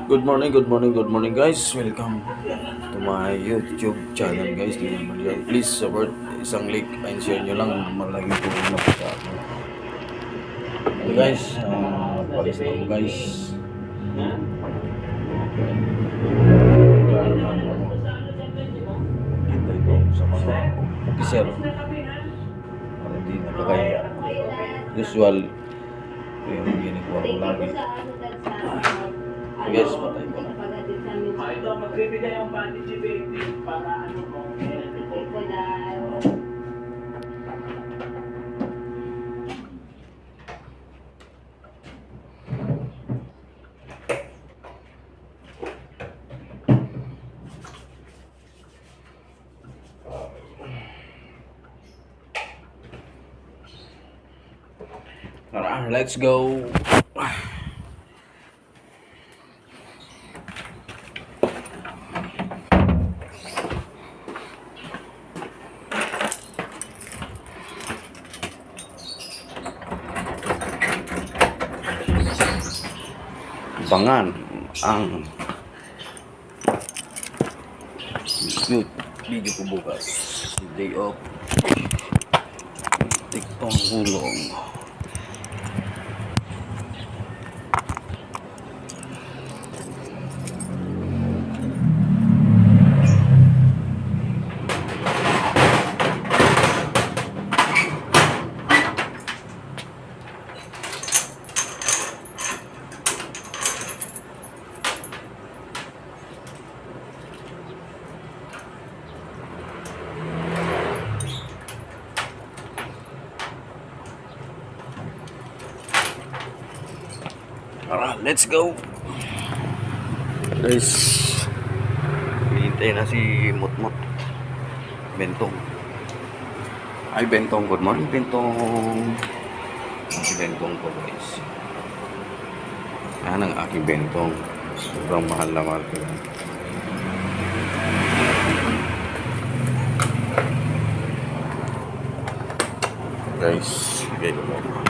Good morning guys. Welcome to my YouTube channel guys. Di naman guys. Please support isang like and share nyo lang. Malaking tulong na po sa akin. Ito guys, palis na ako guys. Kita ito sa mga officer. Para hindi nakakaya. Usual. Ito yung ginagawa ko lagi. Guys, patay ko na. Ito, magbibigay ang participating para ano ko. Tara, let's go. Bangan ang video ko bukas. Day off. Tiktong hulong. Tara, let's go. Guys, hintay na si Mutmut. Bentong. Ay, Bentong. Good morning, Bentong. Si Bentong ko, guys. Yan ang aking Bentong. Sobrang mahal na mahal ko yan. Guys, okay ko mo.